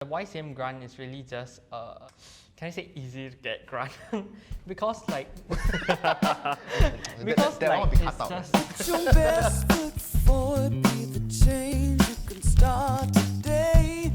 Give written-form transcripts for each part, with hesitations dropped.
The YCM grant is really just, can I say easy to get grant? because like, because it's just... Your best foot forward, be the change you can start today.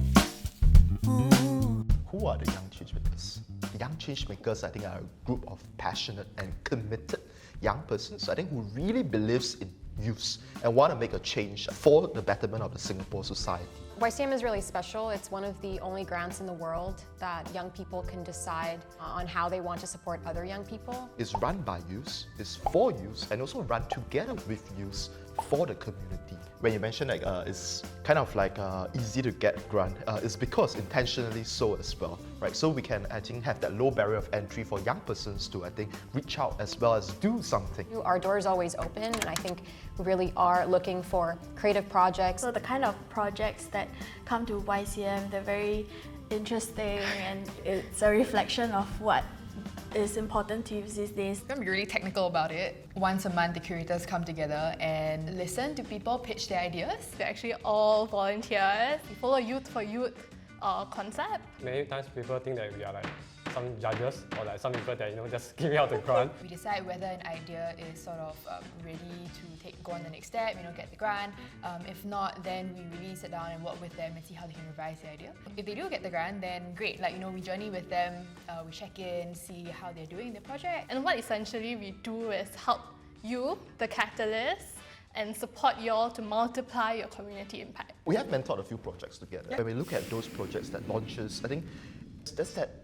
Who are the Young ChangeMakers? The Young ChangeMakers, I think, are a group of passionate and committed young persons, I think, who really believes in youth and want to make a change for the betterment of the Singapore society. YCM is really special. It's one of the only grants in the world that young people can decide on how they want to support other young people. It's run by youth, it's for youth, and also run together with youth for the community. When you mention like it's kind of like easy to get grant, it's because intentionally so as well, right? So we can, I think, have that low barrier of entry for young persons to, I think, reach out as well as do something. Our door is always open, and I think we really are looking for creative projects. So the kind of projects that come to YCM, they're very interesting, and it's a reflection of what is important to youth these days. I'm really technical about it. Once a month, the curators come together and listen to people pitch their ideas. They're actually all volunteers. We follow Youth for Youth concept. Many times people think that we are like some judges or like some people that just give out the grant. We decide whether an idea is sort of ready to go on the next step, get the grant. If not, then we really sit down and work with them and see how they can revise the idea. If they do get the grant, then great. We journey with them, we check in, see how they're doing the project. And what essentially we do is help you, the catalyst, and support you all to multiply your community impact. We have mentored a few projects together. When we look at those projects that launches, I think there's that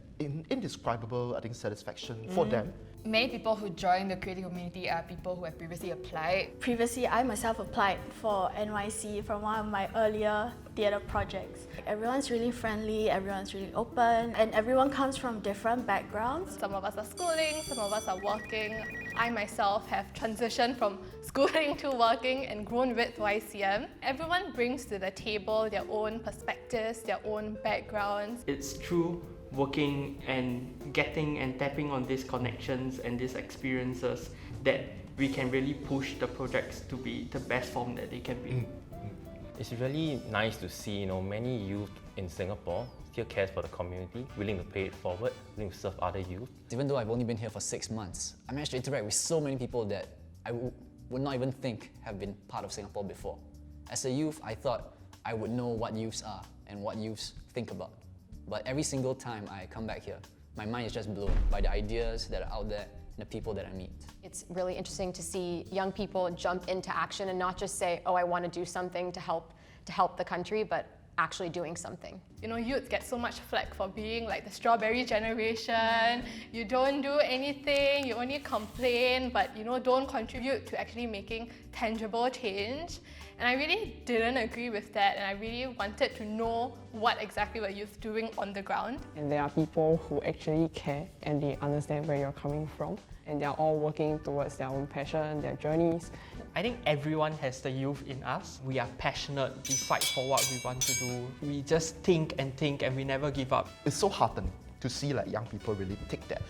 indescribable, I think, satisfaction for them. Many people who join the creative community are people who have previously applied. Previously, I myself applied for NYC from one of my earlier theatre projects. Everyone's really friendly, everyone's really open, and everyone comes from different backgrounds. Some of us are schooling, some of us are working. I myself have transitioned from schooling to working and grown with YCM. Everyone brings to the table their own perspectives, their own backgrounds. It's true working and getting and tapping on these connections and these experiences that we can really push the projects to be the best form that they can be. It's really nice to see many youth in Singapore still cares for the community, willing to pay it forward, willing to serve other youth. Even though I've only been here for 6 months, I managed to interact with so many people that I would not even think have been part of Singapore before. As a youth, I thought I would know what youths are and what youths think about. But every single time I come back here, my mind is just blown by the ideas that are out there and the people that I meet. It's really interesting to see young people jump into action and not just say, oh, I want to do something to help the country, but actually doing something. Youth get so much flack for being like the strawberry generation. You don't do anything, you only complain, but don't contribute to actually making tangible change. And I really didn't agree with that, and I really wanted to know what exactly were youth doing on the ground. And there are people who actually care and they understand where you're coming from, and they're all working towards their own passion, their journeys. I think everyone has the youth in us. We are passionate, we fight for what we want to do. We just think and we never give up. It's so heartening to see like young people really take that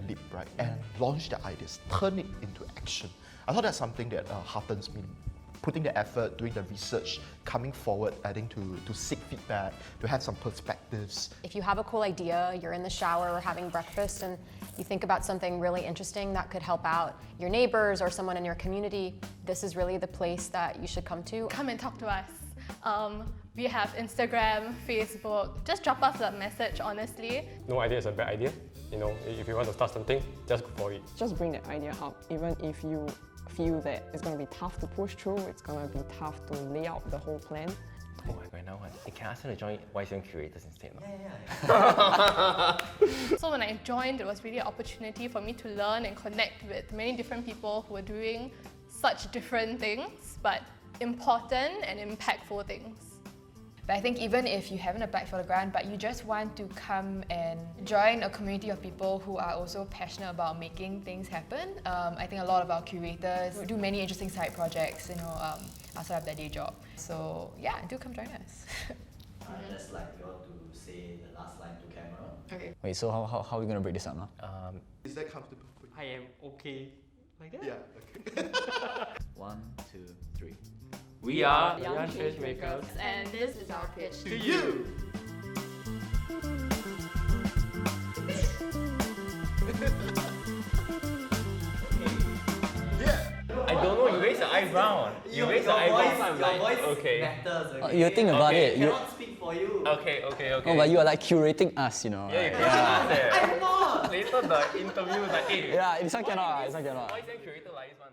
leap, right, and launch their ideas, turn it into action. I thought that's something that heartens me. Putting the effort, doing the research, coming forward, I think to seek feedback, to have some perspectives. If you have a cool idea, you're in the shower or having breakfast and you think about something really interesting that could help out your neighbors or someone in your community, this is really the place that you should come to. Come and talk to us. We have Instagram, Facebook. Just drop us a message, honestly. No idea is a bad idea. If you want to start something, just go for it. Just bring that idea up, even if you feel that it's going to be tough to push through, it's going to be tough to lay out the whole plan. Oh my god, now I can ask them to join YCM Curators instead. So when I joined, it was really an opportunity for me to learn and connect with many different people who were doing such different things, but important and impactful things. But I think even if you haven't applied for the grant, but you just want to come and join a community of people who are also passionate about making things happen, I think a lot of our curators do many interesting side projects, outside of their day job. So yeah, do come join us. I'd just like you all to say the last line to camera. Okay. Wait, so how are we going to break this up now? Is that comfortable for you? I am okay like that. Yeah, okay. 1, 2, 3. We are Young Young ChangeMakers, and this is our pitch To you! eyebrow. You raise the eyebrow, so I'm your like, voice okay. matters. Oh, Okay? you think about Okay. it. I cannot speak for you. Okay. Oh, but you are like curating us, you know. Yeah, right? you can I'm not. Later the interview is like, hey. Yeah, this one cannot. This one cannot. YCM Curator like this one.